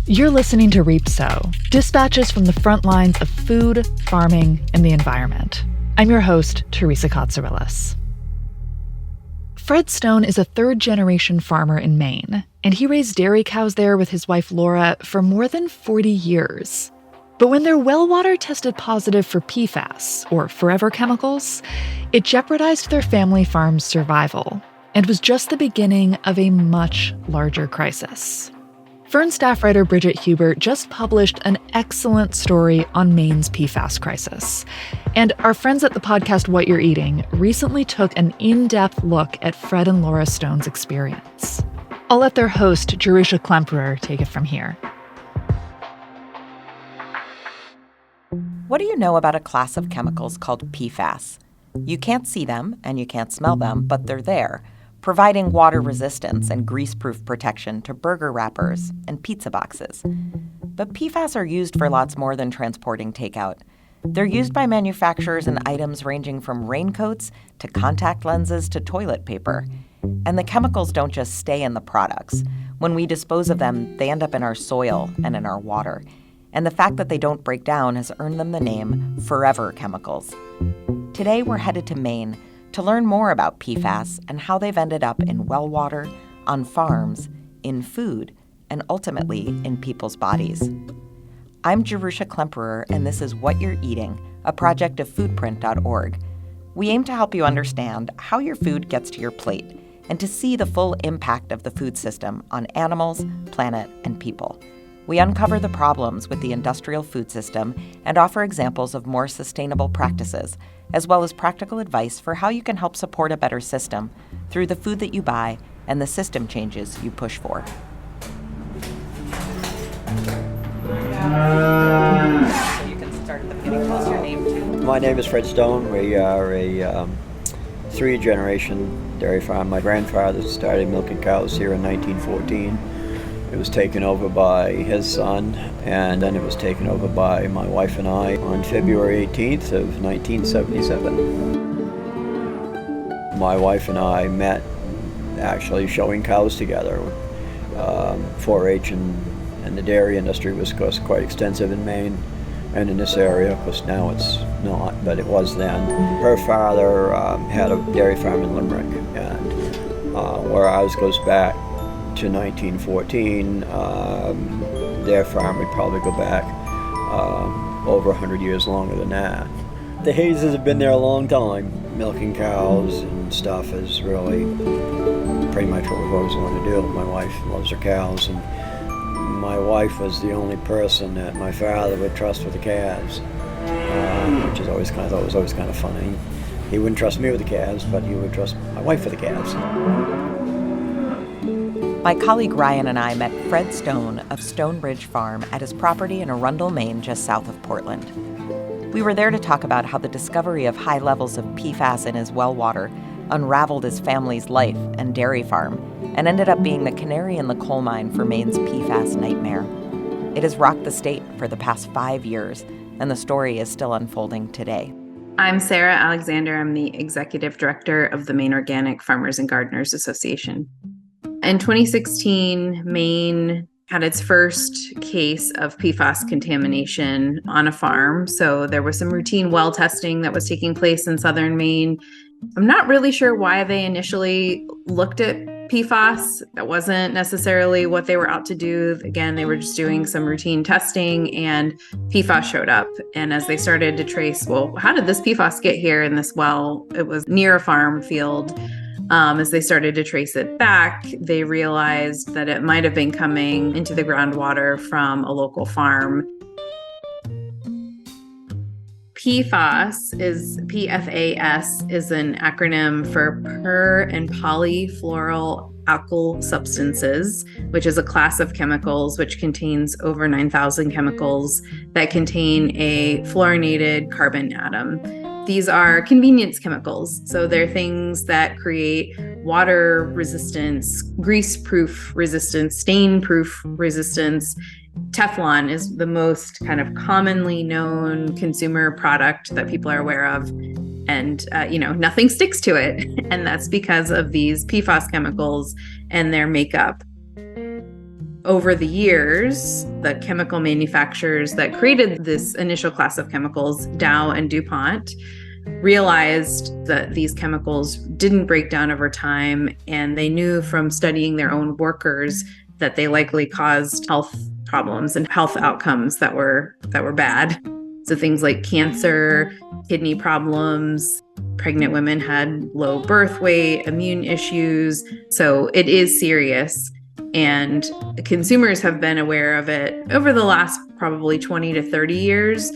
You're listening to Reap Sow, dispatches from the front lines of food, farming, and the environment. I'm your host, Teresa Katsourelis. Fred Stone is a third-generation farmer in Maine, and he raised dairy cows there with his wife Laura for more than 40 years. But when their well water tested positive for PFAS, or forever chemicals, it jeopardized their family farm's survival and was just the beginning of a much larger crisis. Fern staff writer Bridget Hubert just published an excellent story on Maine's PFAS crisis. And our friends at the podcast What You're Eating recently took an in-depth look at Fred and Laura Stone's experience. I'll let their host, Jerusha Klemperer, take it from here. What do you know about a class of chemicals called PFAS? You can't see them and you can't smell them, but they're there, providing water resistance and grease-proof protection to burger wrappers and pizza boxes. But PFAS are used for lots more than transporting takeout. They're used by manufacturers in items ranging from raincoats to contact lenses to toilet paper. And the chemicals don't just stay in the products. When we dispose of them, they end up in our soil and in our water. And the fact that they don't break down has earned them the name forever chemicals. Today, we're headed to Maine to learn more about PFAS and how they've ended up in well water, on farms, in food, and ultimately in people's bodies. I'm Jerusha Klemperer, and this is What You're Eating, a project of foodprint.org. We aim to help you understand how your food gets to your plate and to see the full impact of the food system on animals, planet, and people. We uncover the problems with the industrial food system and offer examples of more sustainable practices, as well as practical advice for how you can help support a better system through the food that you buy and the system changes you push for. You can start at the beginning. What's your name, too? My name is Fred Stone. We are a three-generation dairy farm. My grandfather started milking cows here in 1914. It was taken over by his son, and then it was taken over by my wife and I on February 18th of 1977. My wife and I met actually showing cows together. 4-H and the dairy industry was, of course, quite extensive in Maine and in this area. Of course, now it's not, but it was then. Her father had a dairy farm in Limerick, and where ours goes back to 1914, their farm would probably go back over 100 years longer than that. The Hazes have been there a long time. Milking cows and stuff is really pretty much what we've always wanted to do. My wife loves her cows, and my wife was the only person that my father would trust with the calves, which is always kind of funny. He wouldn't trust me with the calves, but he would trust my wife with the calves. My colleague Ryan and I met Fred Stone of Stonebridge Farm at his property in Arundel, Maine, just south of Portland. We were there to talk about how the discovery of high levels of PFAS in his well water unraveled his family's life and dairy farm and ended up being the canary in the coal mine for Maine's PFAS nightmare. It has rocked the state for the past 5 years, and the story is still unfolding today. I'm Sarah Alexander. I'm the executive director of the Maine Organic Farmers and Gardeners Association. In 2016, Maine had its first case of PFAS contamination on a farm. So there was some routine well testing that was taking place in southern Maine. I'm not really sure why they initially looked at PFAS. That wasn't necessarily what they were out to do. Again, they were just doing some routine testing and PFAS showed up. And as they started to trace, well, how did this PFAS get here in this well? It was near a farm field. As they started to trace it back, they realized that it might have been coming into the groundwater from a local farm. PFAS is an acronym for per and polyfluoroalkyl substances, which is a class of chemicals which contains over 9,000 chemicals that contain a fluorinated carbon atom. These are convenience chemicals. So they're things that create water resistance, grease-proof resistance, stain-proof resistance. Teflon is the most kind of commonly known consumer product that people are aware of. And, nothing sticks to it. And that's because of these PFAS chemicals and their makeup. over the years, the chemical manufacturers that created this initial class of chemicals, Dow and DuPont, realized that these chemicals didn't break down over time, and they knew from studying their own workers that they likely caused health problems and health outcomes that were bad. So things like cancer, kidney problems, pregnant women had low birth weight, immune issues. So it is serious. And consumers have been aware of it over the last probably 20 to 30 years.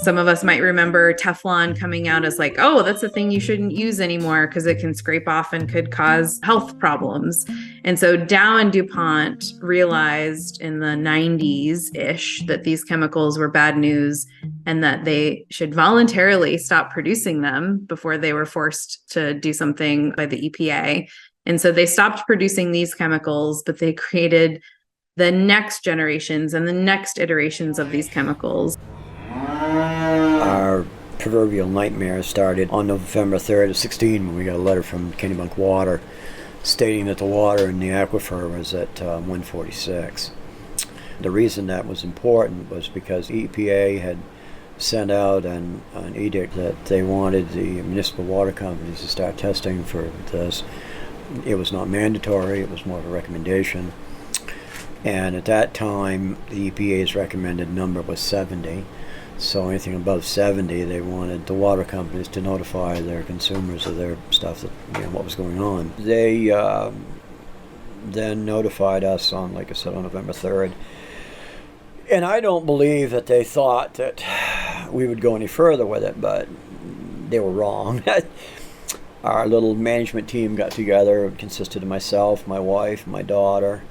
Some of us might remember Teflon coming out as like, oh, that's a thing you shouldn't use anymore because it can scrape off and could cause health problems. And so Dow and DuPont realized in the 90s-ish that these chemicals were bad news and that they should voluntarily stop producing them before they were forced to do something by the EPA. And so they stopped producing these chemicals, but they created the next generations and the next iterations of these chemicals. Our proverbial nightmare started on November 3rd of 16 when we got a letter from Kennebunk Water stating that the water in the aquifer was at 146. The reason that was important was because EPA had sent out an edict that they wanted the municipal water companies to start testing for this. It was not mandatory, it was more of a recommendation. And at that time, the EPA's recommended number was 70. So anything above 70, they wanted the water companies to notify their consumers of their stuff, that, what was going on. They then notified us on, like I said, on November 3rd. And I don't believe that they thought that we would go any further with it, but they were wrong. Our little management team got together. It consisted of myself, my wife, my daughter,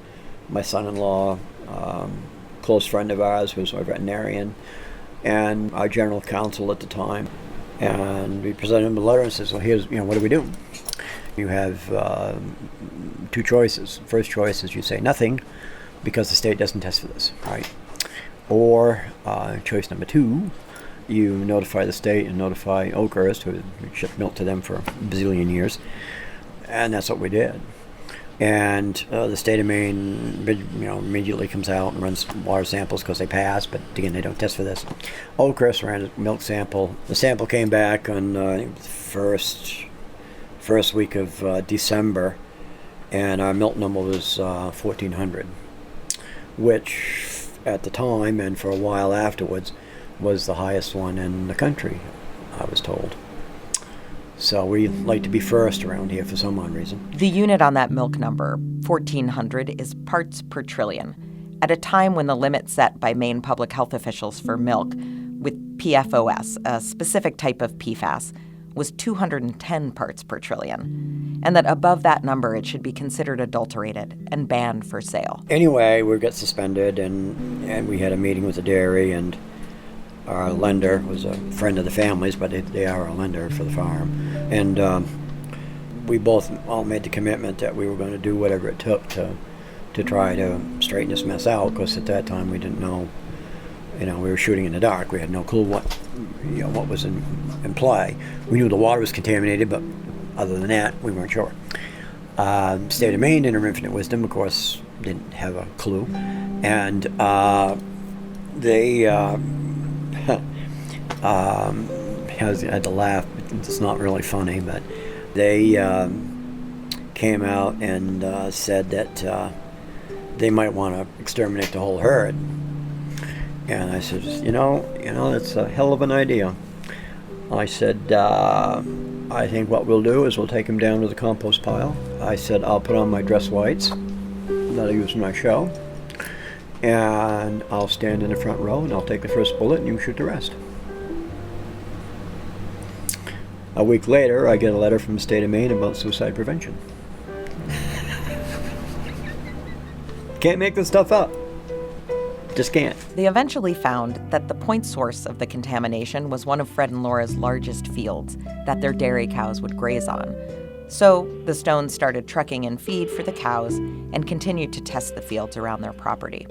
my son-in-law, close friend of ours who was a veterinarian, and our general counsel at the time. And we presented him a letter and says, well, here's, what do we do? You have two choices. First choice is you say nothing because the state doesn't test for this, right? Or choice number two, you notify the state and notify Oakhurst, who shipped milk to them for a bazillion years. And that's what we did. And the state of Maine, immediately comes out and runs water samples because they pass, but again, they don't test for this. Oakhurst ran a milk sample. The sample came back on the first week of December, and our milk number was 1,400, which at the time and for a while afterwards was the highest one in the country, I was told. So we like to be first around here for some odd reason. The unit on that milk number, 1,400, is parts per trillion. At a time when the limit set by Maine public health officials for milk with PFOS, a specific type of PFAS, was 210 parts per trillion. And that above that number, it should be considered adulterated and banned for sale. Anyway, we got suspended, and we had a meeting with the dairy, and our lender was a friend of the family's, but they are a lender for the farm. And we both all made the commitment that we were going to do whatever it took to try to straighten this mess out, because at that time we didn't know, we were shooting in the dark. We had no clue what was in play. We knew the water was contaminated, but other than that, we weren't sure. State of Maine, in their infinite wisdom, of course, didn't have a clue. And they... I had to laugh. It's not really funny, but they came out and said that they might want to exterminate the whole herd. And I said, that's a hell of an idea. I said, I think what we'll do is we'll take them down to the compost pile. I said, I'll put on my dress whites that I use in my show, and I'll stand in the front row and I'll take the first bullet and you shoot the rest. A week later, I get a letter from the state of Maine about suicide prevention. Can't make this stuff up. Just can't. They eventually found that the point source of the contamination was one of Fred and Laura's largest fields that their dairy cows would graze on. So the Stones started trucking in feed for the cows and continued to test the fields around their property.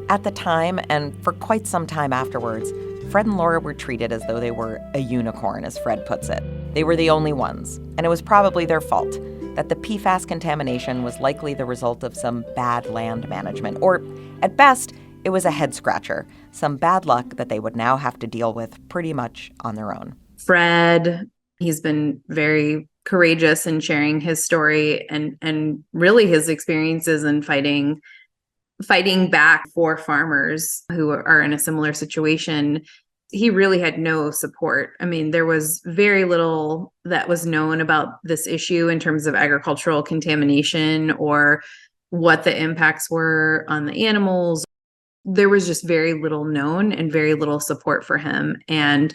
At the time, and for quite some time afterwards, Fred and Laura were treated as though they were a unicorn, as Fred puts it. They were the only ones, and it was probably their fault. that the PFAS contamination was likely the result of some bad land management, or at best, it was a head-scratcher, some bad luck that they would now have to deal with pretty much on their own. Fred, he's been very courageous in sharing his story and really his experiences in fighting back for farmers who are in a similar situation. He really had no support. I mean, there was very little that was known about this issue in terms of agricultural contamination or what the impacts were on the animals. There was just very little known and very little support for him. And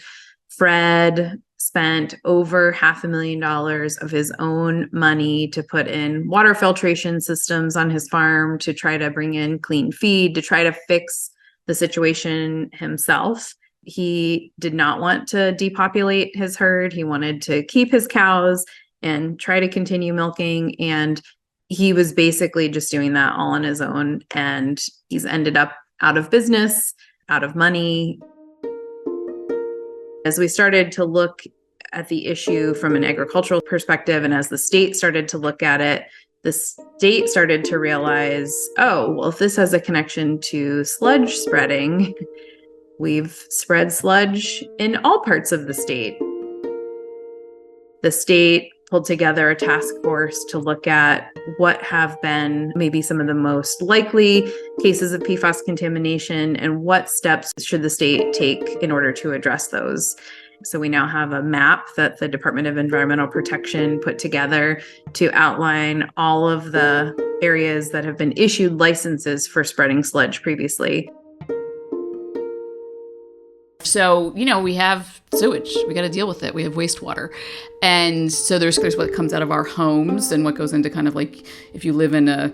Fred spent over $500,000 of his own money to put in water filtration systems on his farm, to try to bring in clean feed, to try to fix the situation himself. He did not want to depopulate his herd. He wanted to keep his cows and try to continue milking. And he was basically just doing that all on his own. And he's ended up out of business, out of money. As we started to look at the issue from an agricultural perspective, and as the state started to look at it, the state started to realize, oh, well, if this has a connection to sludge spreading, we've spread sludge in all parts of the state. The state pulled together a task force to look at what have been maybe some of the most likely cases of PFAS contamination and what steps should the state take in order to address those. So we now have a map that the Department of Environmental Protection put together to outline all of the areas that have been issued licenses for spreading sludge previously. So, we have sewage. We got to deal with it. We have wastewater. And so there's what comes out of our homes and what goes into kind of like if you live in a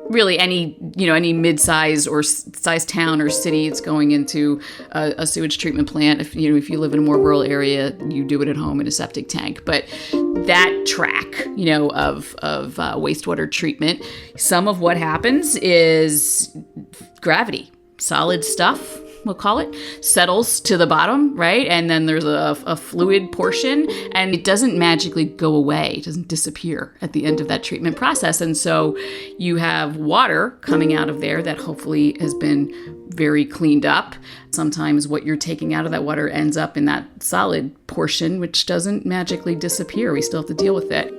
really any mid-size or size town or city, it's going into a sewage treatment plant. If you live in a more rural area, you do it at home in a septic tank. But that track, of wastewater treatment, some of what happens is gravity, solid stuff, we'll call it, settles to the bottom, right? And then there's a fluid portion, and it doesn't magically go away. It doesn't disappear at the end of that treatment process. And so you have water coming out of there that hopefully has been very cleaned up. Sometimes what you're taking out of that water ends up in that solid portion, which doesn't magically disappear. We still have to deal with it.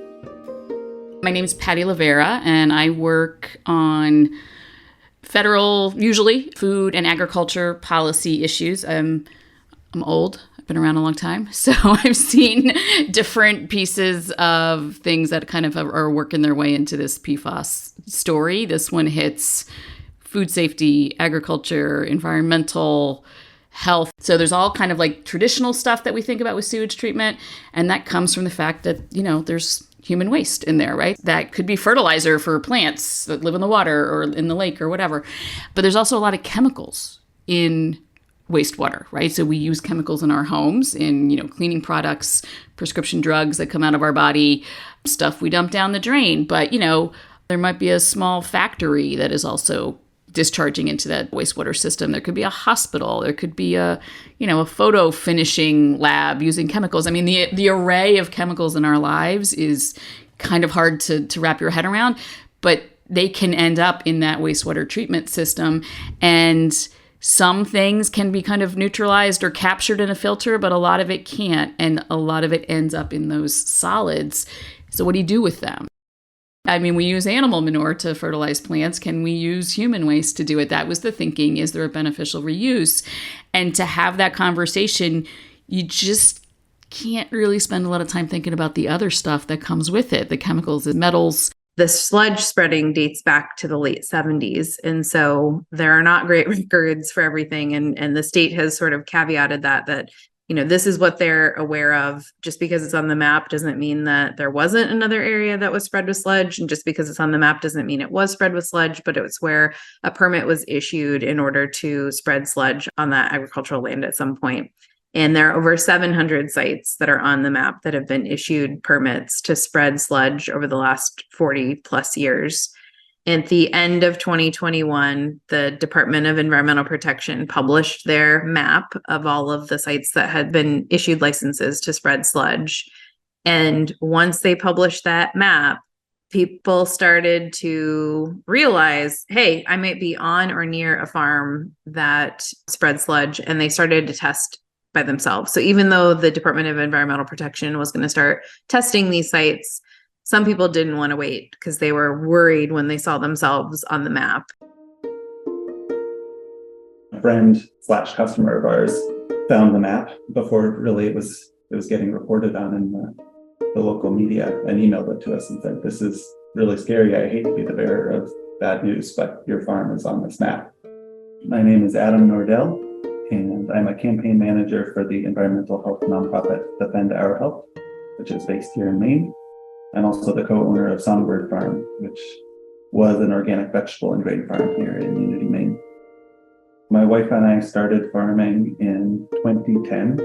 My name is Patty Lavera, and I work on federal, usually food and agriculture policy issues. I'm old. I've been around a long time. So I've seen different pieces of things that kind of are working their way into this PFAS story. This one hits food safety, agriculture, environmental, health. So there's all kind of like traditional stuff that we think about with sewage treatment. And that comes from the fact that, there's human waste in there, right? That could be fertilizer for plants that live in the water or in the lake or whatever. But there's also a lot of chemicals in wastewater, right? So we use chemicals in our homes, in, cleaning products, prescription drugs that come out of our body, stuff we dump down the drain. But, there might be a small factory that is also discharging into that wastewater system. There could be a hospital. There could be a photo finishing lab using chemicals. I mean, the array of chemicals in our lives is kind of hard to wrap your head around, but they can end up in that wastewater treatment system. And some things can be kind of neutralized or captured in a filter, but a lot of it can't. And a lot of it ends up in those solids. So what do you do with them? I mean, we use animal manure to fertilize plants. Can we use human waste to do it? That was the thinking. Is there a beneficial reuse? And to have that conversation, you just can't really spend a lot of time thinking about the other stuff that comes with it, the chemicals and metals. The sludge spreading dates back to the late 70s. And so there are not great records for everything. And the state has sort of caveated that this is what they're aware of. Just because it's on the map doesn't mean that there wasn't another area that was spread with sludge. And just because it's on the map doesn't mean it was spread with sludge, but it was where a permit was issued in order to spread sludge on that agricultural land at some point. And there are over 700 sites that are on the map that have been issued permits to spread sludge over the last 40 plus years. At the end of 2021, the Department of Environmental Protection published their map of all of the sites that had been issued licenses to spread sludge. And once they published that map, people started to realize, hey, I might be on or near a farm that spreads sludge, and they started to test by themselves. So even though the Department of Environmental Protection was going to start testing these sites, some people didn't want to wait because they were worried when they saw themselves on the map. A friend / customer of ours found the map before really it was getting reported on in the local media, and emailed it to us and said, "This is really scary. I hate to be the bearer of bad news, but your farm is on this map." My name is Adam Nordell, and I'm a campaign manager for the environmental health nonprofit Defend Our Health, which is based here in Maine. I'm also the co-owner of Songbird Farm, which was an organic vegetable and grain farm here in Unity, Maine. My wife and I started farming in 2010.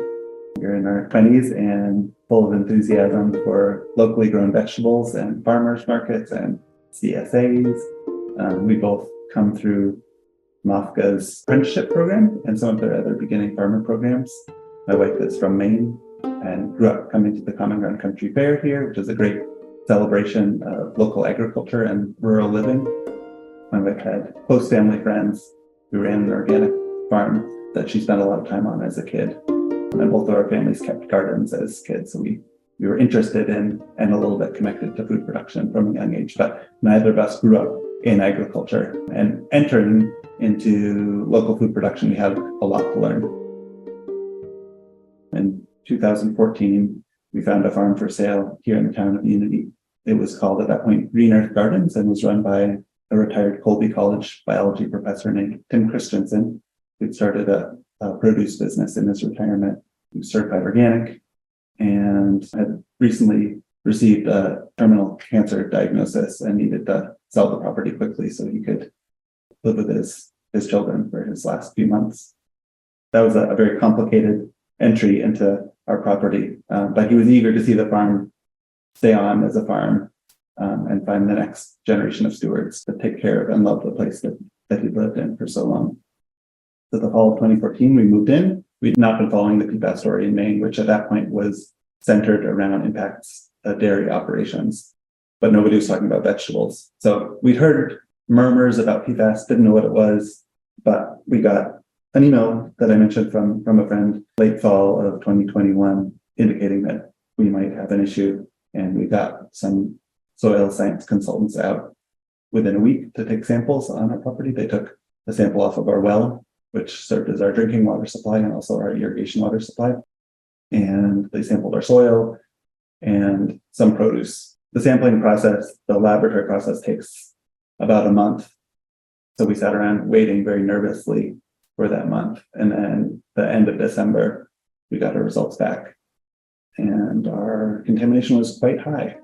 We're in our 20s and full of enthusiasm for locally grown vegetables and farmers markets and CSAs. We both come through MOFGA's apprenticeship program and some of their other beginning farmer programs. My wife is from Maine and grew up coming to the Common Ground Country Fair here, which is a great celebration of local agriculture and rural living. My wife had close family friends who ran an organic farm that she spent a lot of time on as a kid. And both of our families kept gardens as kids, so we were interested in and a little bit connected to food production from a young age, but neither of us grew up in agriculture. And entering into local food production, we had a lot to learn. In 2014, we found a farm for sale here in the town of Unity. It was called at that point Green Earth Gardens and was run by a retired Colby College biology professor named Tim Christensen, who started a produce business in his retirement. He was certified organic and had recently received a terminal cancer diagnosis and needed to sell the property quickly so he could live with his children for his last few months. That was a very complicated entry into our property, but he was eager to see the farm stay on as a farm and find the next generation of stewards to take care of and love the place that he lived in for so long. So the fall of 2014, we moved in. We'd not been following the PFAS story in Maine, which at that point was centered around impacts of dairy operations, but nobody was talking about vegetables. So we'd heard murmurs about PFAS, didn't know what it was, but we got an email that I mentioned from a friend late fall of 2021 indicating that we might have an issue, and we got some soil science consultants out within a week to take samples on our property. They took a sample off of our well, which served as our drinking water supply and also our irrigation water supply. And they sampled our soil and some produce. The sampling process, the laboratory process, takes about a month. So we sat around waiting very nervously for that month. And then the end of December, we got our results back. And our contamination was quite high.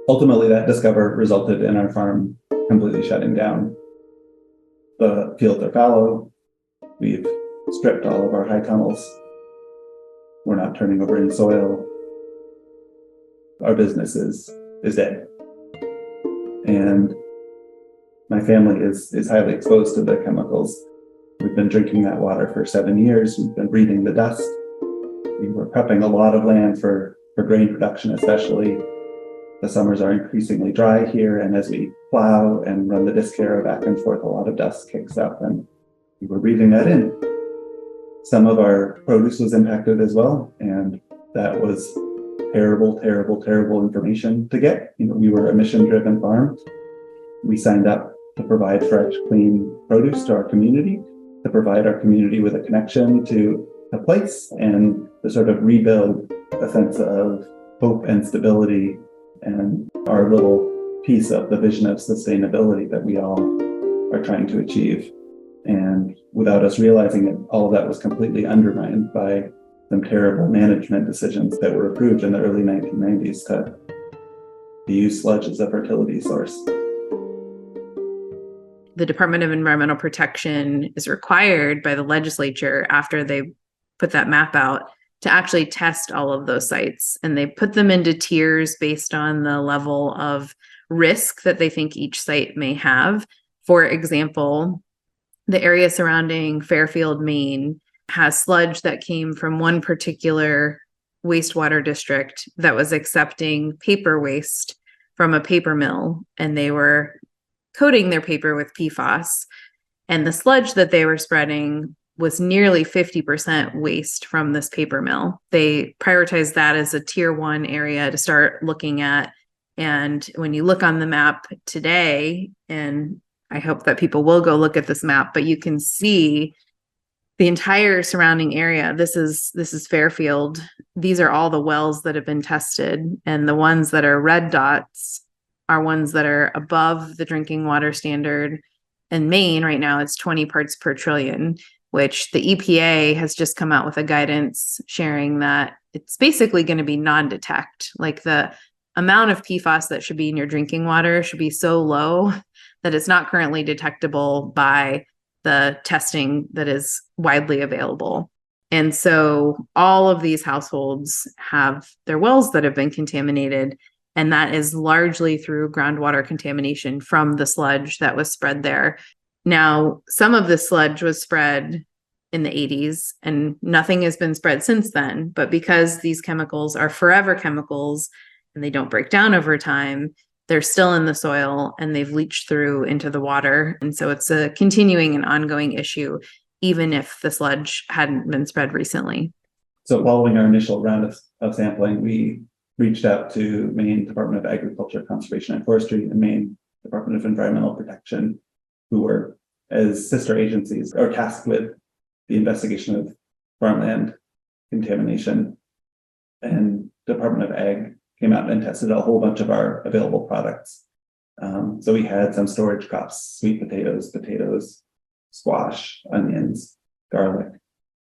Ultimately, that discovery resulted in our farm completely shutting down. The fields are fallow. We've stripped all of our high tunnels. We're not turning over any soil. Our business is dead. And my family is highly exposed to the chemicals. We've been drinking that water for 7 years. We've been breathing the dust. We were prepping a lot of land for grain production, especially. The summers are increasingly dry here, and as we plow and run the disc harrow back and forth, a lot of dust kicks up, and we were breathing that in. Some of our produce was impacted as well, and that was terrible, terrible, terrible information to get. We were a mission-driven farm. We signed up to provide fresh, clean produce to our community, to provide our community with a connection to a place and to sort of rebuild a sense of hope and stability and our little piece of the vision of sustainability that we all are trying to achieve. And without us realizing it, all of that was completely undermined by some terrible management decisions that were approved in the early 1990s to use sludge as a fertility source. The Department of Environmental Protection is required by the legislature after they put that map out to actually test all of those sites. And they put them into tiers based on the level of risk that they think each site may have. For example, the area surrounding Fairfield, Maine, has sludge that came from one particular wastewater district that was accepting paper waste from a paper mill, and they were coating their paper with PFAS. And the sludge that they were spreading was nearly 50% waste from this paper mill. They prioritized that as a tier 1 area to start looking at. And when you look on the map today, and I hope that people will go look at this map, but you can see the entire surrounding area. This is Fairfield. These are all the wells that have been tested, and the ones that are red dots are ones that are above the drinking water standard. In Maine right now, it's 20 parts per trillion, which the EPA has just come out with a guidance sharing that it's basically going to be non-detect. Like the amount of PFAS that should be in your drinking water should be so low that it's not currently detectable by the testing that is widely available. And so all of these households have their wells that have been contaminated, and that is largely through groundwater contamination from the sludge that was spread there. Now, some of the sludge was spread in the 80s, and nothing has been spread since then. But because these chemicals are forever chemicals and they don't break down over time, they're still in the soil and they've leached through into the water. And so it's a continuing and ongoing issue, even if the sludge hadn't been spread recently. So following our initial round of sampling, we reached out to Maine Department of Agriculture, Conservation and Forestry and Maine Department of Environmental Protection, who were, as sister agencies, are tasked with the investigation of farmland contamination. And Department of Ag came out and tested a whole bunch of our available products. So we had some storage crops, sweet potatoes, squash, onions, garlic,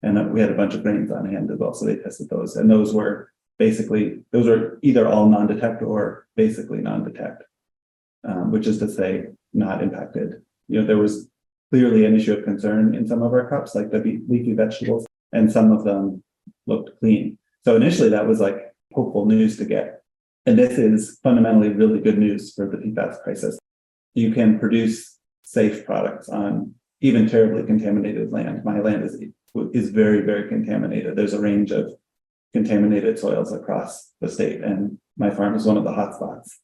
and we had a bunch of grains on hand as well. So they tested those, and those were either all non-detect or basically non-detect, which is to say not impacted. There was clearly an issue of concern in some of our crops, like the leafy vegetables, and some of them looked clean. So initially that was like hopeful news to get. And this is fundamentally really good news for the PFAS crisis. You can produce safe products on even terribly contaminated land. My land is very, very contaminated. There's a range of contaminated soils across the state, and my farm is one of the hot spots.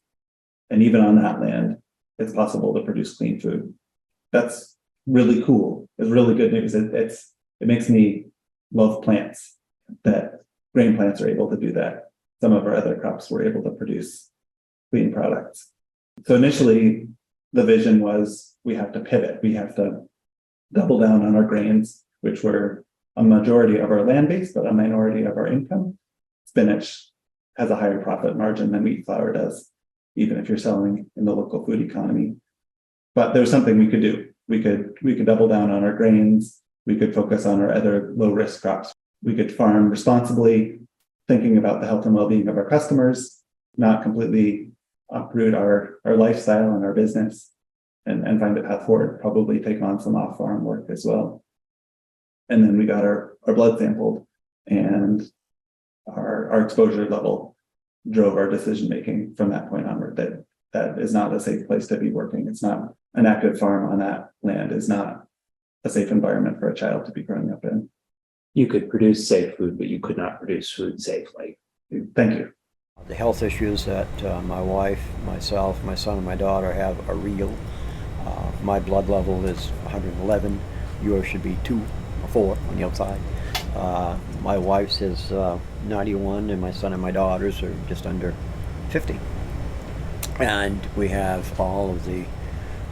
And even on that land, it's possible to produce clean food. That's really cool. It's really good news. It makes me love plants, that grain plants are able to do that. Some of our other crops were able to produce clean products. So initially, the vision was we have to pivot. We have to double down on our grains, which were a majority of our land base, but a minority of our income. Spinach has a higher profit margin than wheat flour does, even if you're selling in the local food economy. But there's something we could do. We could double down on our grains. We could focus on our other low-risk crops. We could farm responsibly, thinking about the health and well-being of our customers, not completely uproot our lifestyle and our business, and find a path forward, probably take on some off-farm work as well. And then we got our blood sampled, and our exposure level drove our decision-making from that point onward. That is not a safe place to be working. It's not an active farm on that land. Is not a safe environment for a child to be growing up in. You could produce safe food, but you could not produce food safely. Thank you. The health issues that my wife, myself, my son, and my daughter have are real. My blood level is 111. Yours should be 2 or 4 on the outside. My wife's is 91, and my son and my daughters are just under 50. And we have all of the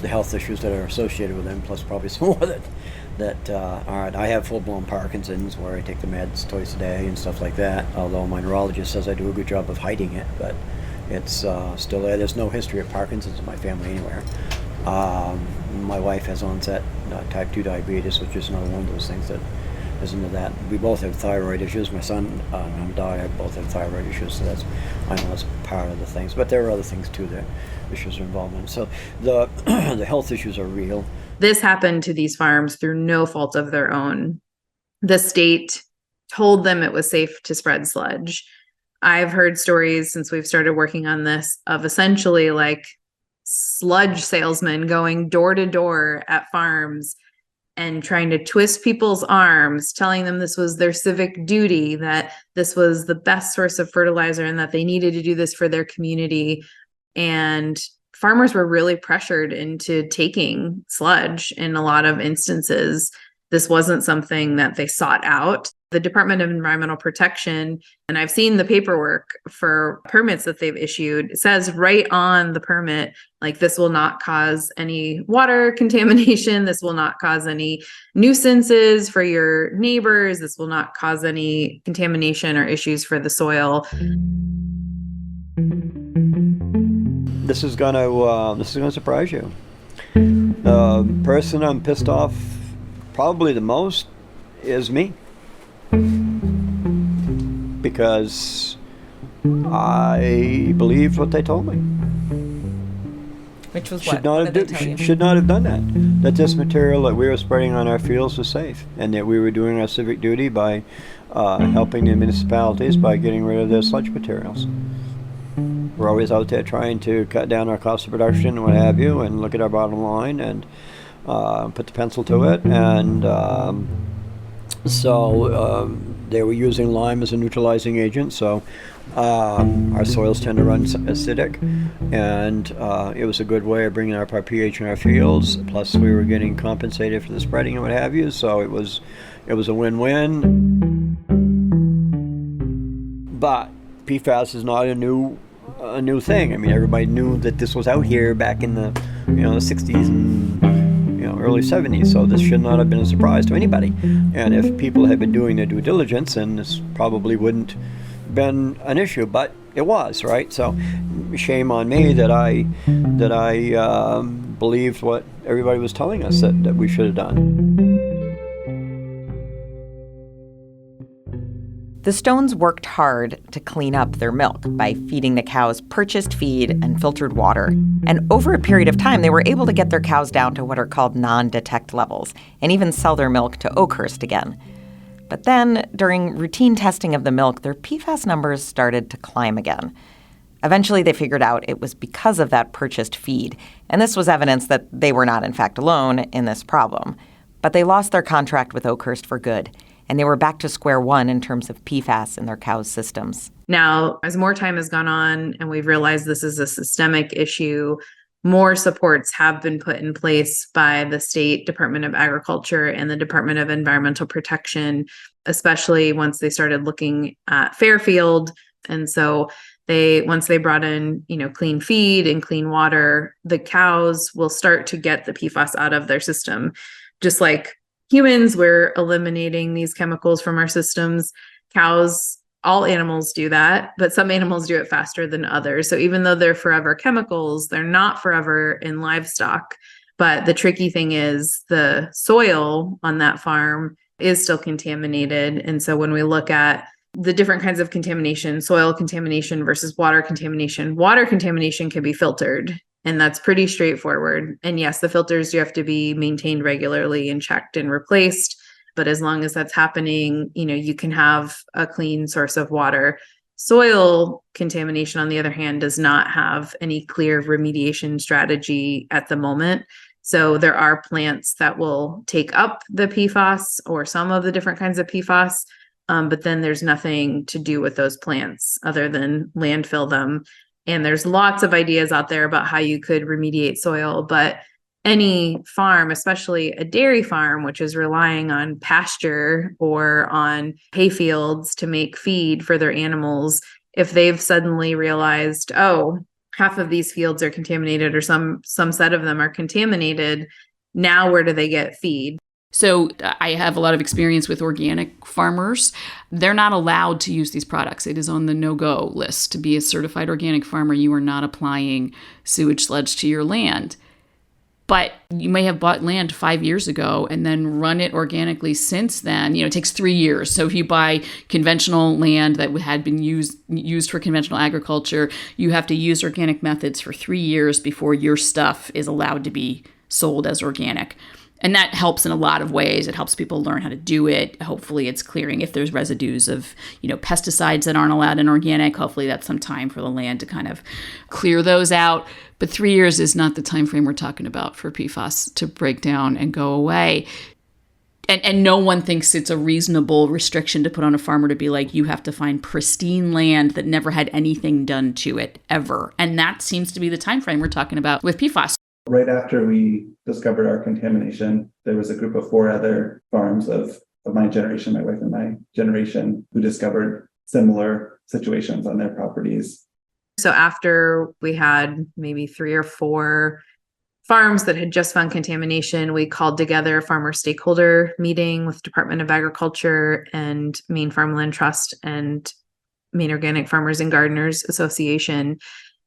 health issues that are associated with them, plus probably some more that aren't. I have full-blown Parkinson's, where I take the meds twice a day and stuff like that, although my neurologist says I do a good job of hiding it, but it's still there. There's no history of Parkinson's in my family anywhere. My wife has onset type 2 diabetes, which is another one of those things that is into that. We both have thyroid issues. My son and my daughter both have thyroid issues, so I know that's part of the things. But there are other things too that issues are involved in. So the the health issues are real. This happened to these farms through no fault of their own. The state told them it was safe to spread sludge. I've heard stories since we've started working on this of essentially like sludge salesmen going door to door at farms and trying to twist people's arms, telling them this was their civic duty, that this was the best source of fertilizer and that they needed to do this for their community, And farmers were really pressured into taking sludge in a lot of instances. This wasn't something that they sought out. The Department of Environmental Protection, and I've seen the paperwork for permits that they've issued, it says right on the permit, like, this will not cause any water contamination. This will not cause any nuisances for your neighbors. This will not cause any contamination or issues for the soil. This is gonna surprise you. The person I'm pissed off probably the most is me, because I believed what they told me. Which was Should what? not What have did they tell you? should not have done that. That this material that we were spreading on our fields was safe, and that we were doing our civic duty by helping the municipalities by getting rid of their sludge materials. We're always out there trying to cut down our cost of production and what have you, and look at our bottom line and put the pencil to it. And so they were using lime as a neutralizing agent. So our soils tend to run acidic, and it was a good way of bringing up our pH in our fields. Plus, we were getting compensated for the spreading and what have you. So it was a win-win. But PFAS is not a new thing. I mean, everybody knew that this was out here back in the the 60s and early 70s, so this should not have been a surprise to anybody. And if people had been doing their due diligence, then this probably wouldn't have been an issue, but it was, right? So shame on me that I believed what everybody was telling us that we should have done. The Stones worked hard to clean up their milk by feeding the cows purchased feed and filtered water. And over a period of time, they were able to get their cows down to what are called non-detect levels and even sell their milk to Oakhurst again. But then, during routine testing of the milk, their PFAS numbers started to climb again. Eventually, they figured out it was because of that purchased feed. And this was evidence that they were not, in fact, alone in this problem. But they lost their contract with Oakhurst for good. And they were back to square one in terms of PFAS in their cows' systems. Now, as more time has gone on and we've realized this is a systemic issue, more supports have been put in place by the State Department of Agriculture and the Department of Environmental Protection, especially once they started looking at Fairfield. And so once they brought in, clean feed and clean water, the cows will start to get the PFAS out of their system. Just like humans, we're eliminating these chemicals from our systems. Cows, all animals do that, but some animals do it faster than others. So even though they're forever chemicals, they're not forever in livestock. But the tricky thing is the soil on that farm is still contaminated. And so when we look at the different kinds of contamination, soil contamination versus water contamination can be filtered. And that's pretty straightforward. And yes, the filters do have to be maintained regularly and checked and replaced. But as long as that's happening, you can have a clean source of water. Soil contamination, on the other hand, does not have any clear remediation strategy at the moment. So there are plants that will take up the PFAS or some of the different kinds of PFAS, but then there's nothing to do with those plants other than landfill them. And there's lots of ideas out there about how you could remediate soil, but any farm, especially a dairy farm, which is relying on pasture or on hay fields to make feed for their animals, if they've suddenly realized, oh, half of these fields are contaminated or some set of them are contaminated, now where do they get feed? So I have a lot of experience with organic farmers. They're not allowed to use these products. It is on the no-go list. To be a certified organic farmer, you are not applying sewage sludge to your land. But you may have bought land 5 years ago and then run it organically since then. It takes 3 years. So if you buy conventional land that had been used for conventional agriculture, you have to use organic methods for 3 years before your stuff is allowed to be sold as organic. And that helps in a lot of ways. It helps people learn how to do it. Hopefully it's clearing if there's residues of, pesticides that aren't allowed in organic. Hopefully that's some time for the land to kind of clear those out. But 3 years is not the time frame we're talking about for PFAS to break down and go away. And no one thinks it's a reasonable restriction to put on a farmer to be like, you have to find pristine land that never had anything done to it ever. And that seems to be the time frame we're talking about with PFAS. Right after we discovered our contamination, there was a group of 4 other farms of my generation, my wife and my generation, who discovered similar situations on their properties. So after we had maybe 3 or 4 farms that had just found contamination, we called together a farmer stakeholder meeting with Department of Agriculture and Maine Farmland Trust and Maine Organic Farmers and Gardeners Association.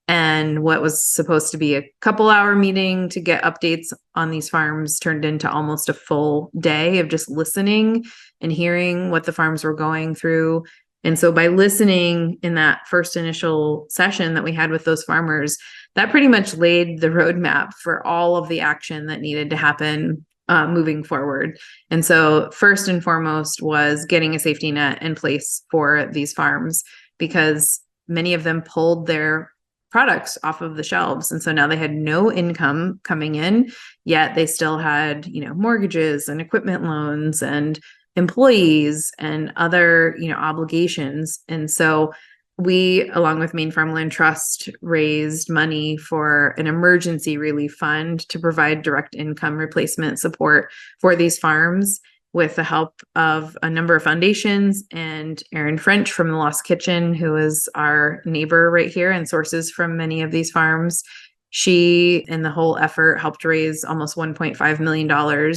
And what was supposed to be a couple-hour meeting to get updates on these farms turned into almost a full day of just listening and hearing what the farms were going through. And so by listening in that first initial session that we had with those farmers, that pretty much laid the roadmap for all of the action that needed to happen moving forward. And so first and foremost was getting a safety net in place for these farms, because many of them pulled their products off of the shelves. And so now they had no income coming in, yet they still had, mortgages and equipment loans and employees and other, obligations. And so we, along with Maine Farmland Trust, raised money for an emergency relief fund to provide direct income replacement support for these farms, with the help of a number of foundations and Erin French from the Lost Kitchen, who is our neighbor right here and sources from many of these farms. She, in the whole effort, helped raise almost $1.5 million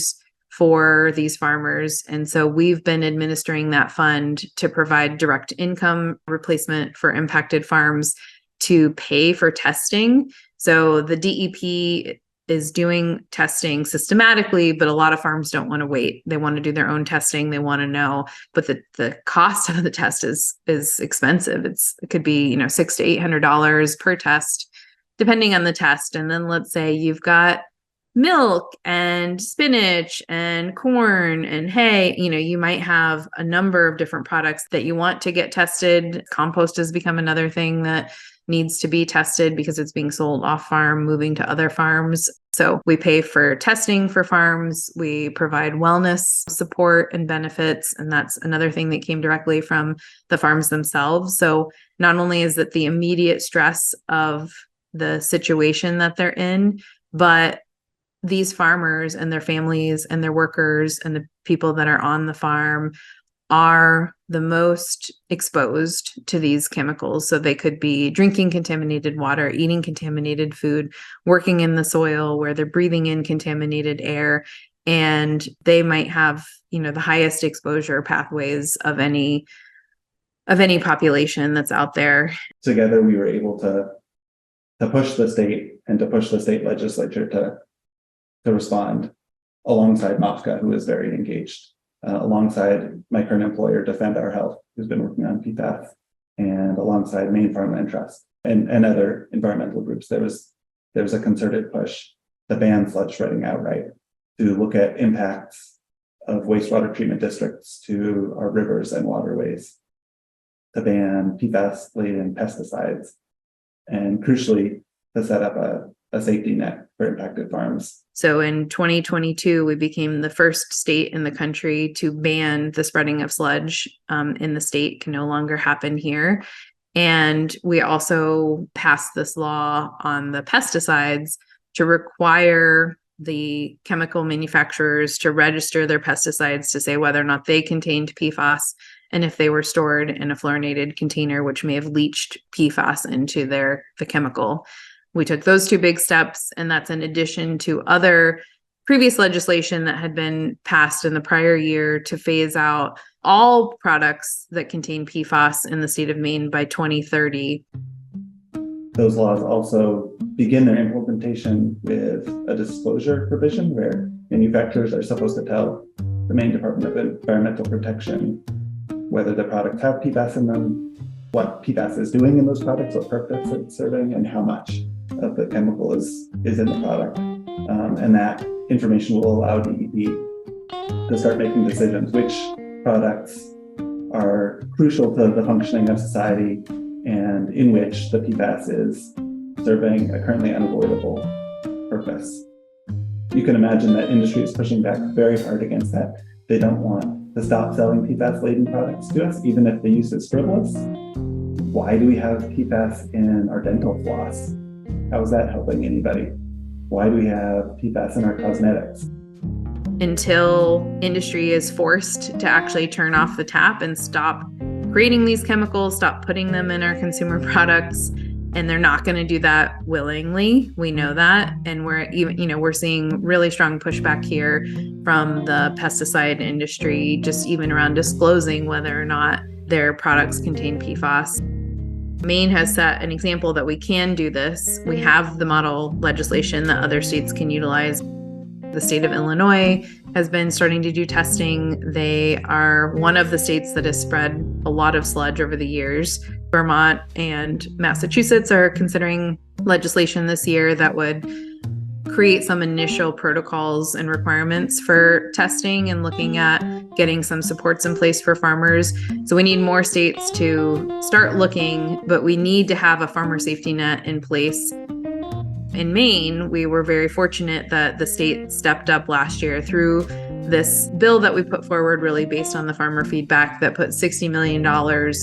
for these farmers. And so we've been administering that fund to provide direct income replacement for impacted farms to pay for testing. So the DEP is doing testing systematically, but a lot of farms don't want to wait. They want to do their own testing. They want to know, but the cost of the test is expensive. It could be, $600 to $800 per test, depending on the test. And then let's say you've got milk and spinach and corn and hay. You might have a number of different products that you want to get tested. Compost has become another thing that needs to be tested because it's being sold off farm, moving to other farms. So we pay for testing for farms. We provide wellness support and benefits. And that's another thing that came directly from the farms themselves. So not only is it the immediate stress of the situation that they're in, but these farmers and their families and their workers and the people that are on the farm are the most exposed to these chemicals. So they could be drinking contaminated water, eating contaminated food, working in the soil where they're breathing in contaminated air, and they might have, the highest exposure pathways of any population that's out there. Together, we were able to push the state and to push the state legislature to respond alongside MOFCA, who is very engaged. Alongside my current employer, Defend Our Health, who's been working on PFAS, and alongside Maine Farmland Trust and other environmental groups, there was a concerted push to ban sludge shredding outright, to look at impacts of wastewater treatment districts to our rivers and waterways, to ban PFAS-laden pesticides, and crucially, to set up a safety net for impacted farms. So in 2022, we became the first state in the country to ban the spreading of sludge in the state. Can no longer happen here. And we also passed this law on the pesticides to require the chemical manufacturers to register their pesticides to say whether or not they contained PFAS and if they were stored in a fluorinated container, which may have leached PFAS into the chemical. We took those 2 big steps, and that's in addition to other previous legislation that had been passed in the prior year to phase out all products that contain PFAS in the state of Maine by 2030. Those laws also begin their implementation with a disclosure provision where manufacturers are supposed to tell the Maine Department of Environmental Protection whether the products have PFAS in them, what PFAS is doing in those products, what purpose it's serving, and how much of the chemical is in the product. And that information will allow DEP to start making decisions which products are crucial to the functioning of society and in which the PFAS is serving a currently unavoidable purpose. You can imagine that industry is pushing back very hard against that They don't want to stop selling PFAS-laden products to us, even if the use is frivolous. Why do we have PFAS in our dental floss? How is that helping anybody? Why do we have PFAS in our cosmetics? Until industry is forced to actually turn off the tap and stop creating these chemicals, stop putting them in our consumer products, and they're not going to do that willingly. We know that, and we're seeing really strong pushback here from the pesticide industry, just even around disclosing whether or not their products contain PFAS. Maine has set an example that we can do this. We have the model legislation that other states can utilize. The state of Illinois has been starting to do testing. They are one of the states that has spread a lot of sludge over the years. Vermont and Massachusetts are considering legislation this year that would create some initial protocols and requirements for testing and looking at getting some supports in place for farmers. So we need more states to start looking, but we need to have a farmer safety net in place. In Maine, we were very fortunate that the state stepped up last year through this bill that we put forward, really based on the farmer feedback, that put $60 million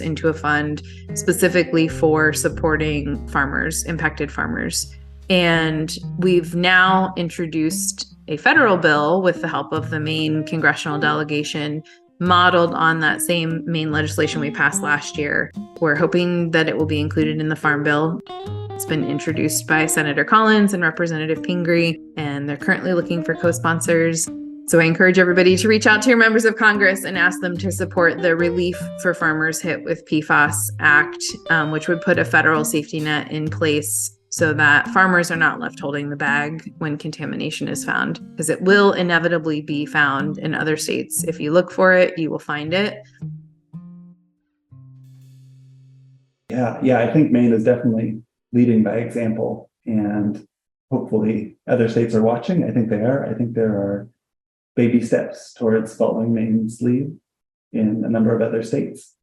into a fund specifically for supporting farmers, impacted farmers. And we've now introduced a federal bill with the help of the Maine congressional delegation, modeled on that same Maine legislation we passed last year. We're hoping that it will be included in the Farm Bill. It's been introduced by Senator Collins and Representative Pingree, and they're currently looking for co-sponsors. So I encourage everybody to reach out to your members of Congress and ask them to support the Relief for Farmers Hit with PFAS Act, which would put a federal safety net in place so that farmers are not left holding the bag when contamination is found, because it will inevitably be found in other states. If you look for it, you will find it. Yeah, I think Maine is definitely leading by example, and hopefully other states are watching. I think they are. I think there are baby steps towards following Maine's lead in a number of other states.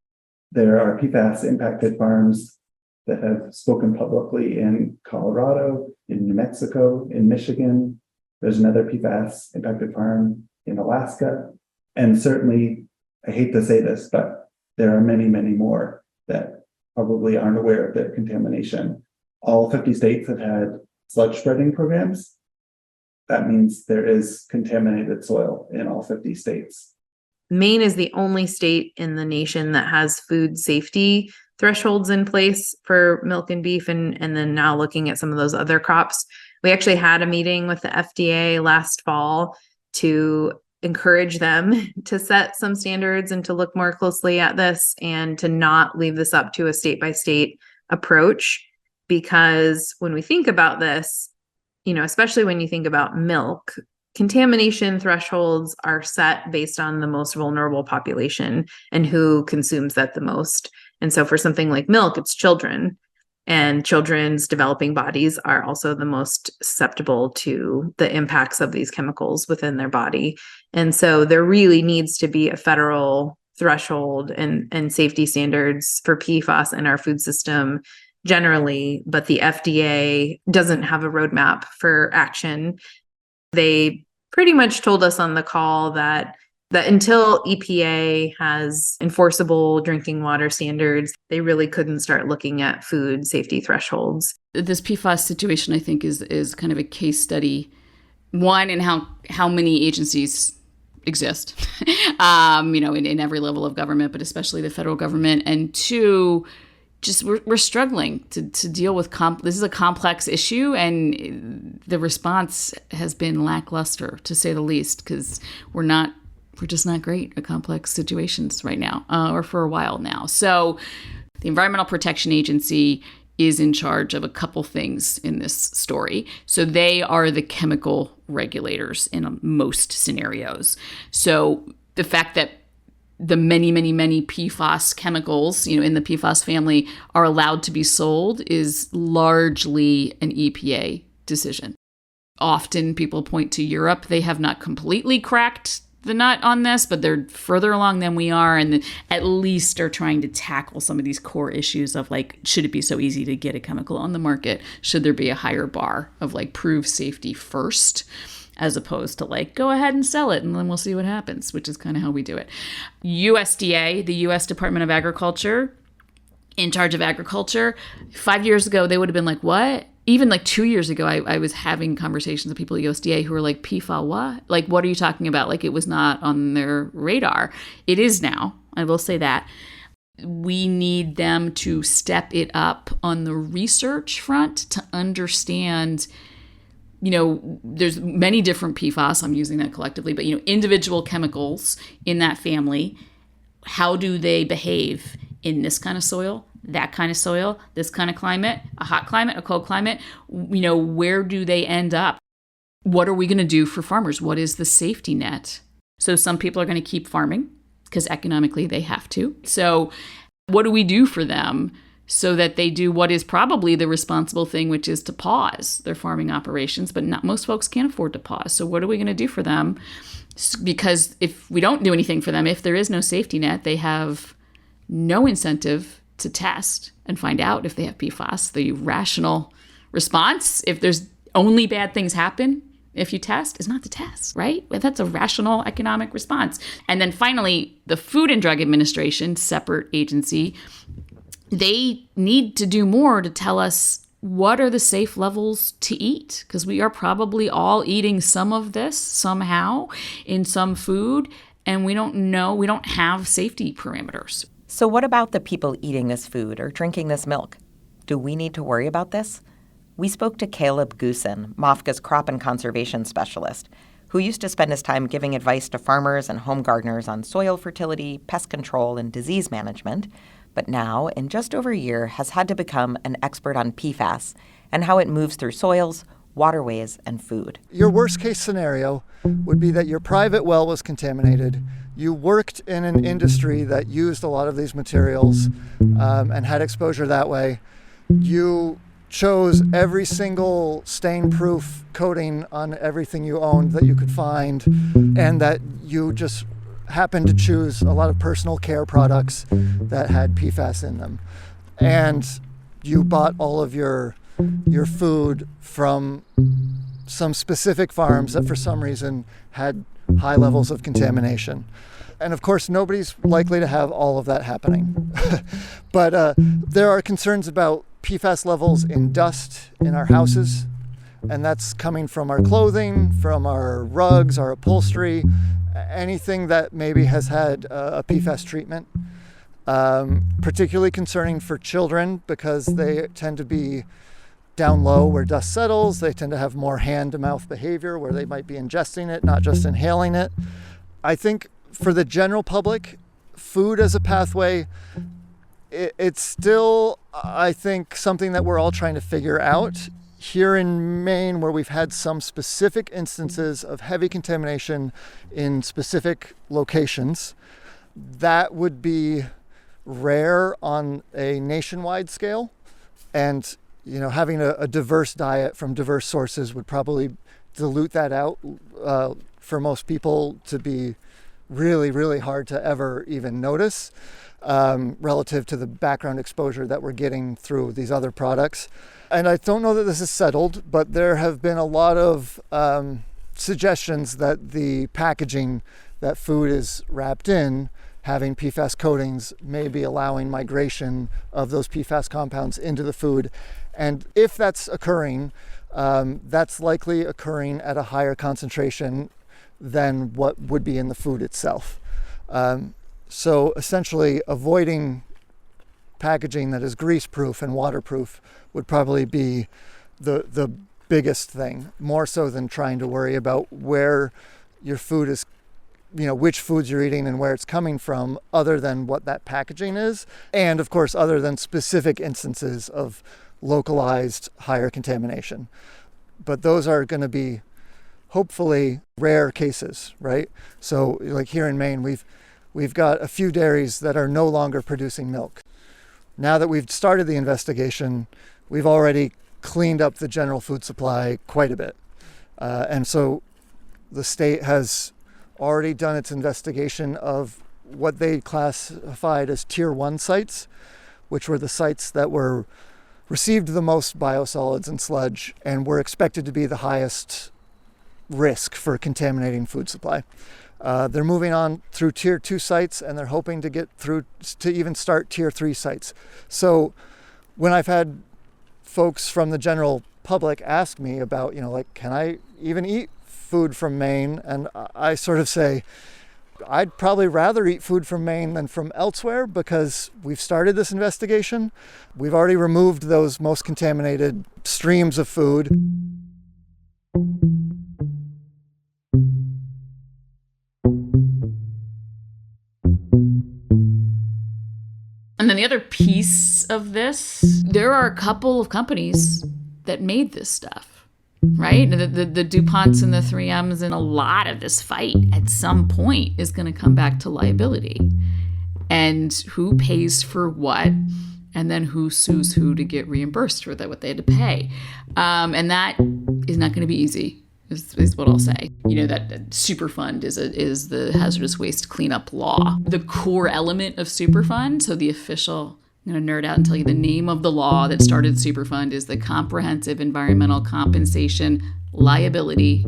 There are PFAS impacted farms that have spoken publicly in Colorado, in New Mexico, in Michigan. There's another PFAS impacted farm in Alaska. And certainly, I hate to say this, but there are many, many more that probably aren't aware of their contamination. All 50 states have had sludge spreading programs. That means there is contaminated soil in all 50 states. Maine is the only state in the nation that has food safety thresholds in place for milk and beef, and then now looking at some of those other crops. We actually had a meeting with the FDA last fall to encourage them to set some standards and to look more closely at this and to not leave this up to a state-by-state approach. Because when we think about this, especially when you think about milk, contamination thresholds are set based on the most vulnerable population and who consumes that the most. And so for something like milk, it's children, and children's developing bodies are also the most susceptible to the impacts of these chemicals within their body. And so there really needs to be a federal threshold and safety standards for PFAS in our food system generally, but the FDA doesn't have a roadmap for action. They pretty much told us on the call that until EPA has enforceable drinking water standards, they really couldn't start looking at food safety thresholds. This PFAS situation, I think, is kind of a case study, one, in how many agencies exist, in every level of government, but especially the federal government, and two, just we're struggling to deal with this is a complex issue, and the response has been lackluster, to say the least, because we're just not great at complex situations right now, or for a while now. So the Environmental Protection Agency is in charge of a couple things in this story. So they are the chemical regulators in most scenarios. So the fact that the many, many, many PFAS chemicals, in the PFAS family are allowed to be sold is largely an EPA decision. Often people point to Europe. They have not completely cracked the nut on this, but they're further along than we are, and at least are trying to tackle some of these core issues of should it be so easy to get a chemical on the market? Should there be a higher bar of prove safety first? as opposed to like, go ahead and sell it and then we'll see what happens, which is kind of how we do it. USDA, the U.S. Department of Agriculture, in charge of agriculture, 5 years ago, they would have been like, what? Even like 2 years ago, I was having conversations with people at USDA who were like, PFAS, what? Like, what are you talking about? Like, it was not on their radar. It is now. I will say that. We need them to step it up on the research front to understand, there's many different PFAS. I'm using that collectively, but, individual chemicals in that family, how do they behave in this kind of soil, that kind of soil, this kind of climate, a hot climate, a cold climate? Where do they end up? What are we going to do for farmers? What is the safety net? So some people are going to keep farming because economically they have to. So what do we do for them so that they do what is probably the responsible thing, which is to pause their farming operations? But not most folks can't afford to pause. So what are we going to do for them? Because if we don't do anything for them, if there is no safety net, they have no incentive to test and find out if they have PFAS. The rational response, if there's only bad things happen if you test, is not to test, right? That's a rational economic response. And then finally, the Food and Drug Administration, separate agency, they need to do more to tell us what are the safe levels to eat, because we are probably all eating some of this somehow in some food, and we don't know, we don't have safety parameters. So what about the people eating this food or drinking this milk? Do we need to worry about this? We spoke to Caleb Goosen, MOFGA's crop and conservation specialist, who used to spend his time giving advice to farmers and home gardeners on soil fertility, pest control, and disease management, but now, in just over a year, has had to become an expert on PFAS and how it moves through soils, waterways, and food. Your worst case scenario would be that your private well was contaminated. You worked in an industry that used a lot of these materials and had exposure that way. You chose every single stain-proof coating on everything you owned that you could find, and that you just happened to choose a lot of personal care products that had PFAS in them. And you bought all of your food from some specific farms that for some reason had high levels of contamination. And of course, nobody's likely to have all of that happening. But there are concerns about PFAS levels in dust in our houses, and that's coming from our clothing, from our rugs, our upholstery, anything that maybe has had a PFAS treatment. Particularly concerning for children because they tend to be down low where dust settles. They tend to have more hand-to-mouth behavior where they might be ingesting it, not just inhaling it. I think for the general public, food as a pathway, it's still, I think, something that we're all trying to figure out. Here in Maine, where we've had some specific instances of heavy contamination in specific locations, that would be rare on a nationwide scale. And, having a diverse diet from diverse sources would probably dilute that out for most people to be really, really hard to ever even notice relative to the background exposure that we're getting through these other products. And I don't know that this is settled, but there have been a lot of suggestions that the packaging that food is wrapped in, having PFAS coatings, may be allowing migration of those PFAS compounds into the food. And if that's occurring, that's likely occurring at a higher concentration than what would be in the food itself. So essentially, avoiding packaging that is grease-proof and waterproof would probably be the biggest thing, more so than trying to worry about where your food is, which foods you're eating and where it's coming from, other than what that packaging is. And of course, other than specific instances of localized higher contamination. But those are going to be hopefully rare cases, right? So like here in Maine, we've got a few dairies that are no longer producing milk. Now that we've started the investigation, we've already cleaned up the general food supply quite a bit. And so the state has already done its investigation of what they classified as tier 1 sites, which were the sites that received the most biosolids and sludge and were expected to be the highest risk for contaminating food supply. They're moving on through tier 2 sites, and they're hoping to get through to even start tier 3 sites. So when I've had folks from the general public ask me about, can I even eat food from Maine? And I sort of say, I'd probably rather eat food from Maine than from elsewhere, because we've started this investigation. We've already removed those most contaminated streams of food. And then the other piece of this, there are a couple of companies that made this stuff, right? The DuPonts and the 3Ms, and a lot of this fight at some point is going to come back to liability. And who pays for what, and then who sues who to get reimbursed for that, what they had to pay. And that is not going to be easy, is what I'll say. That Superfund is the hazardous waste cleanup law. The core element of Superfund, so the official, I'm going to nerd out and tell you the name of the law that started Superfund, is the Comprehensive Environmental Compensation, Liability,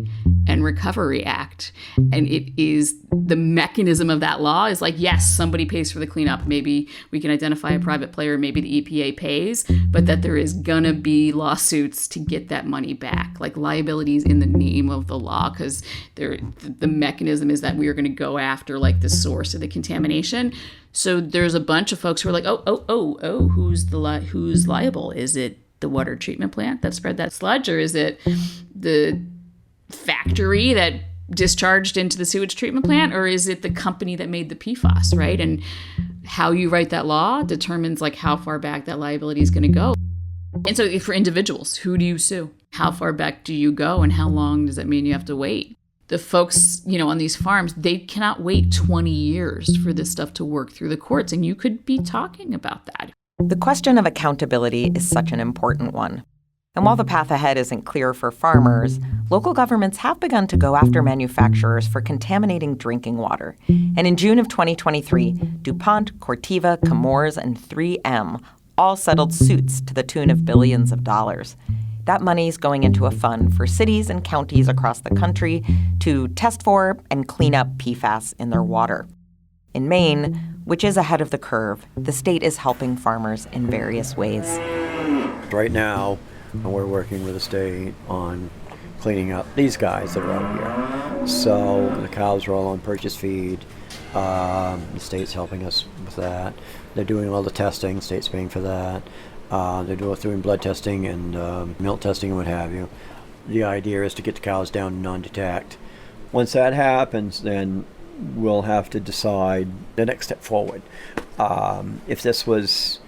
and Recovery Act. And it is, the mechanism of that law is like, yes, somebody pays for the cleanup. Maybe we can identify a private player, maybe the EPA pays, but that there is going to be lawsuits to get that money back. Like, liability is in the name of the law, because the mechanism is that we are going to go after like the source of the contamination. So there's a bunch of folks who are like, who's liable? Is it the water treatment plant that spread that sludge, or is it the factory that discharged into the sewage treatment plant, or is it the company that made the PFAS, right? And how you write that law determines like how far back that liability is going to go. And so for individuals, who do you sue? How far back do you go, and how long does that mean you have to wait? The folks, on these farms, they cannot wait 20 years for this stuff to work through the courts, and you could be talking about that. The question of accountability is such an important one. And while the path ahead isn't clear for farmers, local governments have begun to go after manufacturers for contaminating drinking water. And in June of 2023, DuPont, Corteva, Chemours, and 3M all settled suits to the tune of billions of dollars. That money's going into a fund for cities and counties across the country to test for and clean up PFAS in their water. In Maine, which is ahead of the curve, the state is helping farmers in various ways. Right now, we're working with the state on cleaning up these guys that are out here. So the cows are all on purchase feed. The state's helping us with that. They're doing all the testing. The state's paying for that. They're doing blood testing and milk testing and what have you. The idea is to get the cows down to non-detect. Once that happens, then we'll have to decide the next step forward. If this was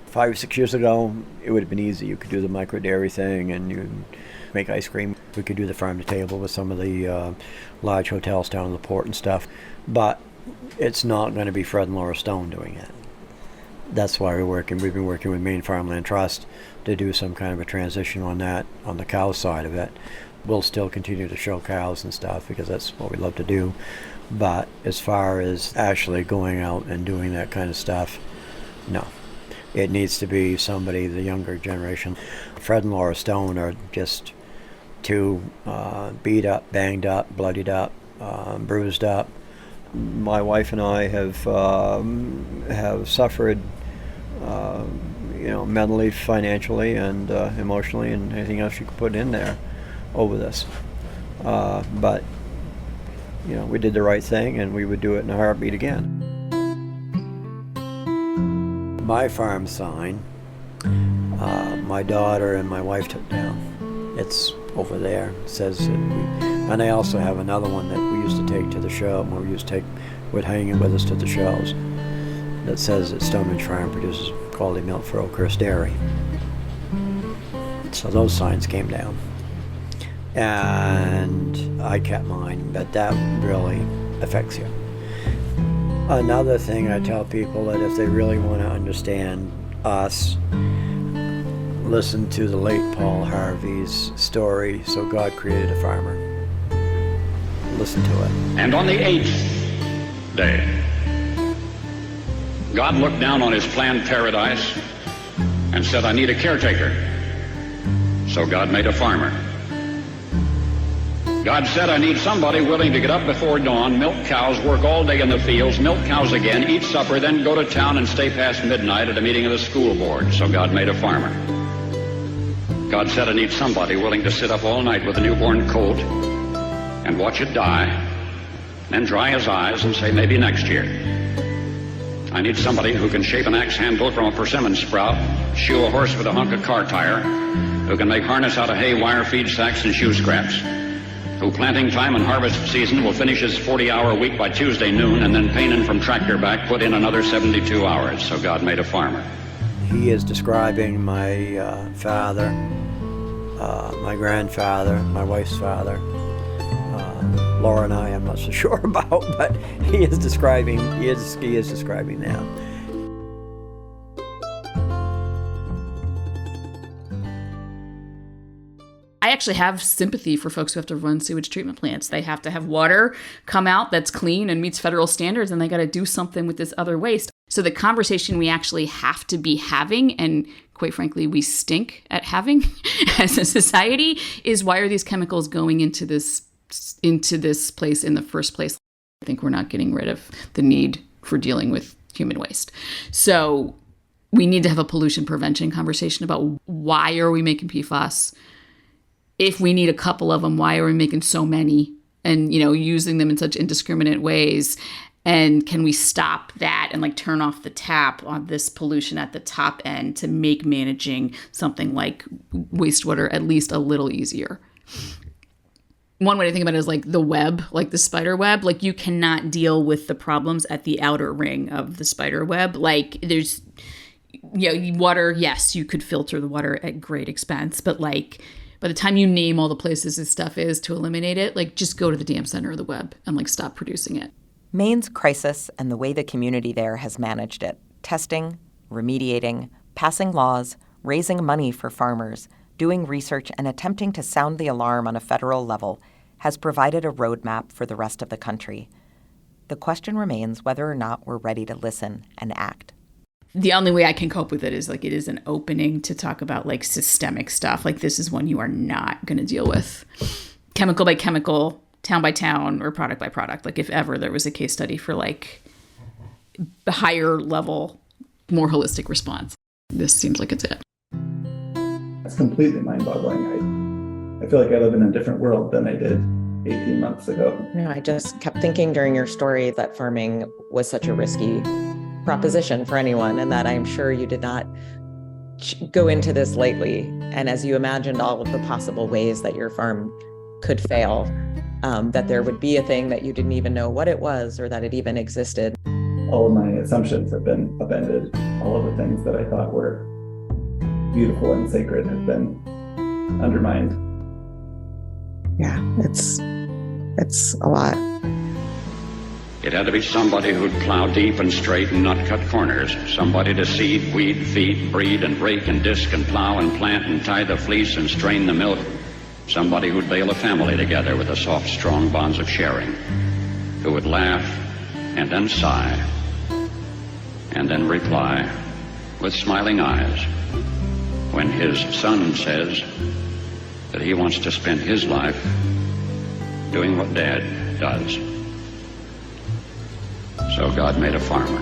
5 or 6 years ago, it would have been easy. You could do the micro dairy thing and you make ice cream. We could do the farm to table with some of the large hotels down in the port and stuff. But it's not going to be Fred and Laura Stone doing it. That's why we've been working with Maine Farmland Trust to do some kind of a transition on that, on the cow side of it. We'll still continue to show cows and stuff because that's what we love to do. But as far as actually going out and doing that kind of stuff, no. It needs to be somebody, the younger generation. Fred and Laura Stone are just too beat up, banged up, bloodied up, bruised up. My wife and I have suffered, mentally, financially, and emotionally, and anything else you could put in there over this. But we did the right thing, and we would do it in a heartbeat again. My farm sign, my daughter and my wife took down. It's over there. It says, and I also have another one that we used to take to the show. Would hang it with us to the shows. That says that Stonebridge Farm produces quality milk for Oakhurst Dairy. So those signs came down. And I kept mine, but that really affects you. Another thing I tell people that if they really want to understand us, listen to the late Paul Harvey's story, So God Created a Farmer. Listen to it. And on the 8th day, God looked down on his planned paradise and said, I need a caretaker. So God made a farmer. God said, I need somebody willing to get up before dawn, milk cows, work all day in the fields, milk cows again, eat supper, then go to town and stay past midnight at a meeting of the school board. So God made a farmer. God said, I need somebody willing to sit up all night with a newborn colt and watch it die, then dry his eyes and say, maybe next year. I need somebody who can shape an axe handle from a persimmon sprout, shoe a horse with a hunk of car tire, who can make harness out of hay, wire, feed sacks, and shoe scraps, who planting time and harvest season will finish his 40-hour week by Tuesday noon, and then painting from tractor back put in another 72 hours. So God made a farmer. He is describing my father, my grandfather, my wife's father. Laura and I, I'm not so sure about, but he is describing them. I actually have sympathy for folks who have to run sewage treatment plants. They have to have water come out that's clean and meets federal standards, and they got to do something with this other waste. So the conversation we actually have to be having, and quite frankly, we stink at having as a society, is why are these chemicals going into this place in the first place? I think we're not getting rid of the need for dealing with human waste. So we need to have a pollution prevention conversation about why are we making PFAS? If we need a couple of them, why are we making so many and, using them in such indiscriminate ways? And can we stop that and turn off the tap on this pollution at the top end to make managing something like wastewater at least a little easier? One way to think about it is the web, the spider web. You cannot deal with the problems at the outer ring of the spider web. There's, water, yes, you could filter the water at great expense, but by the time you name all the places this stuff is to eliminate it, just go to the damn center of the web and stop producing it. Maine's crisis and the way the community there has managed it, testing, remediating, passing laws, raising money for farmers, doing research, and attempting to sound the alarm on a federal level, has provided a roadmap for the rest of the country. The question remains whether or not we're ready to listen and act. The only way I can cope with it is it is an opening to talk about systemic stuff. This is one you are not going to deal with. Chemical by chemical, town by town, or product by product. If ever there was a case study for the higher level, more holistic response. This seems like it's it. It's completely mind-boggling. I feel like I live in a different world than I did 18 months ago. I just kept thinking during your story that farming was such a risky proposition for anyone, and that I'm sure you did not go into this lightly. And as you imagined all of the possible ways that your farm could fail, that there would be a thing that you didn't even know what it was or that it even existed. All of my assumptions have been upended. All of the things that I thought were beautiful and sacred have been undermined. Yeah, it's a lot. It had to be somebody who'd plow deep and straight and not cut corners. Somebody to seed, weed, feed, breed, and rake and disc and plow and plant and tie the fleece and strain the milk. Somebody who'd bail a family together with the soft, strong bonds of sharing. Who would laugh and then sigh and then reply with smiling eyes when his son says that he wants to spend his life doing what Dad does. So God made a farmer.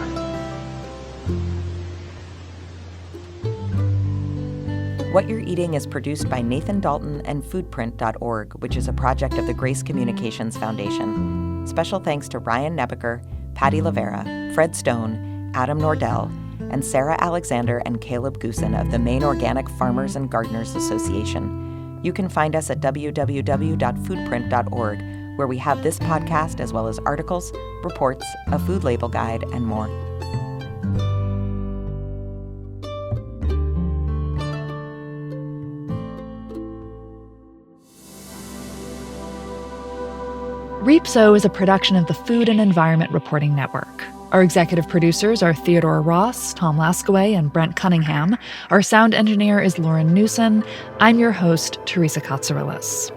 What You're Eating is produced by Nathan Dalton and Foodprint.org, which is a project of the Grace Communications Foundation. Special thanks to Ryan Nebeker, Patty Lavera, Fred Stone, Adam Nordell, and Sarah Alexander and Caleb Goosen of the Maine Organic Farmers and Gardeners Association. You can find us at www.foodprint.org, where we have this podcast as well as articles, reports, a food label guide, and more. REAP-SO is a production of the Food and Environment Reporting Network. Our executive producers are Theodore Ross, Tom Laskaway, and Brent Cunningham. Our sound engineer is Lauren Newson. I'm your host, Teresa Katsourelis.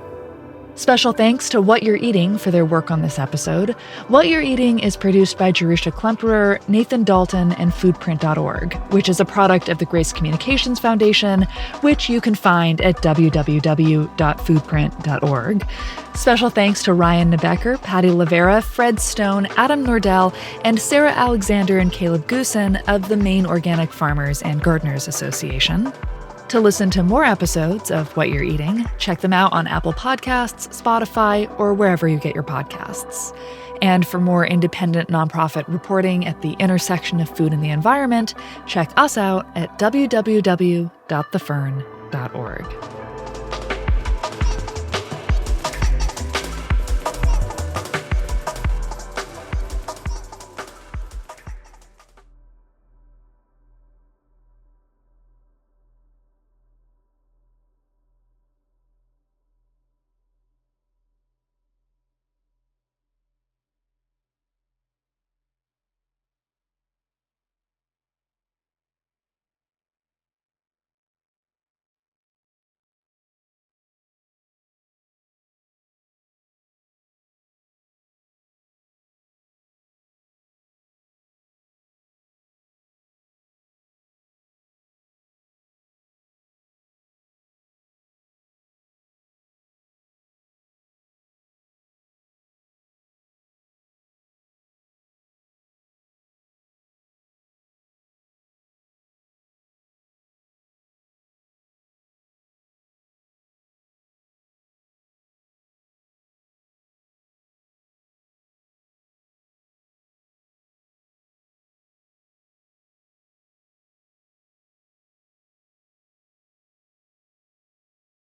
Special thanks to What You're Eating for their work on this episode. What You're Eating is produced by Jerusha Klemperer, Nathan Dalton, and Foodprint.org, which is a product of the Grace Communications Foundation, which you can find at www.foodprint.org. Special thanks to Ryan Nebecker, Patty Lavera, Fred Stone, Adam Nordell, and Sarah Alexander and Caleb Goosen of the Maine Organic Farmers and Gardeners Association. To listen to more episodes of What You're Eating, check them out on Apple Podcasts, Spotify, or wherever you get your podcasts. And for more independent nonprofit reporting at the intersection of food and the environment, check us out at www.thefern.org.